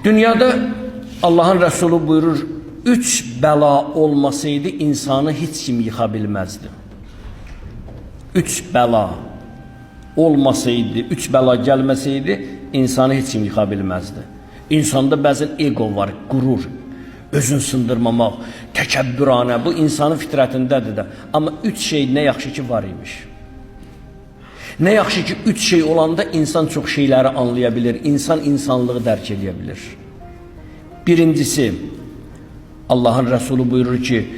Dünyada Allah'ın Resulü buyurur, 3 bəla olmasaydı insanı heç kim yıxa bilməzdi. 3 bəla olmasaydı, 3 bəla gəlməsəydi insanı heç kim yıxa bilməzdi. İnsanda bəzən ego var, qurur, özün sındırmamaq, təkəbbüranə, bu insanın fitrətindədir də. Amma 3 şey nə yaxşı ki var imiş. Nə yaxşı ki 3 şey olanda insan çox şeyləri anlaya bilir, insan insanlığı dərk edə bilir. Birincisi, Allah'ın Resulü buyurur ki,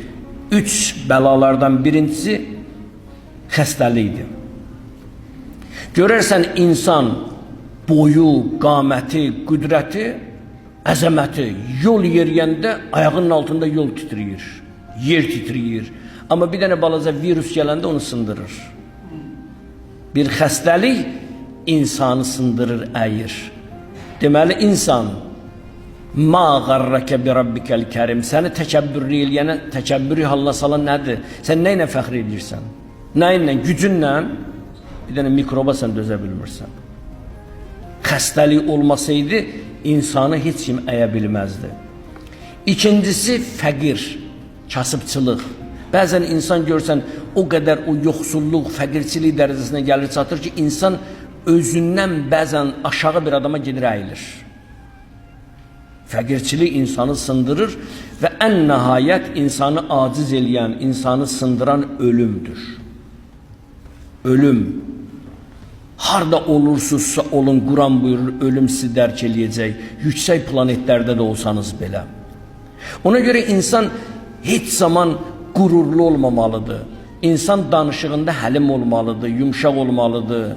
3 bəlalardan birincisi xəstəlikdir. Görərsən insan boyu, qaməti, qüdrəti, əzəməti yol yeriyəndə ayağının altında yol titriyir, yer titriyir. Amma bir dənə balaca virus gələndə onu sındırır. Bir xəstəlik insanı sındırır, əyir. Deməli insan ma qarrəkə bi rabbikəl kərim, səni təkəbbürlü eləyənə, təkəbbürü halına salan nədir? Sən nə ilə fəxr edirsən? Nə ilə? Gücünlə bir dənə mikroba sən dözə bilmirsən. Xəstəlik olmasaydı insanı heç kim əyə bilməzdi. İkincisi fəqir, kasıbçılıq. Bəzən insan görsən o qədər o yoxsulluq, fəqirçilik dərəcəsinə gəlir çatır ki, insan özündən bəzən aşağı bir adama gedir, əyilir. Fəqirçilik insanı sındırır və ən nəhayət insanı aciz eləyən, insanı sındıran ölümdür. Ölüm. Harda olursuzsa olun, Quran buyurur, ölüm sizi dərk eləyəcək. Yüksək planetlərdə də olsanız belə. Ona görə insan heç zaman qürurlu olmamalıdır. İnsan danışığında həlim olmalıdır, yumşaq olmalıdır.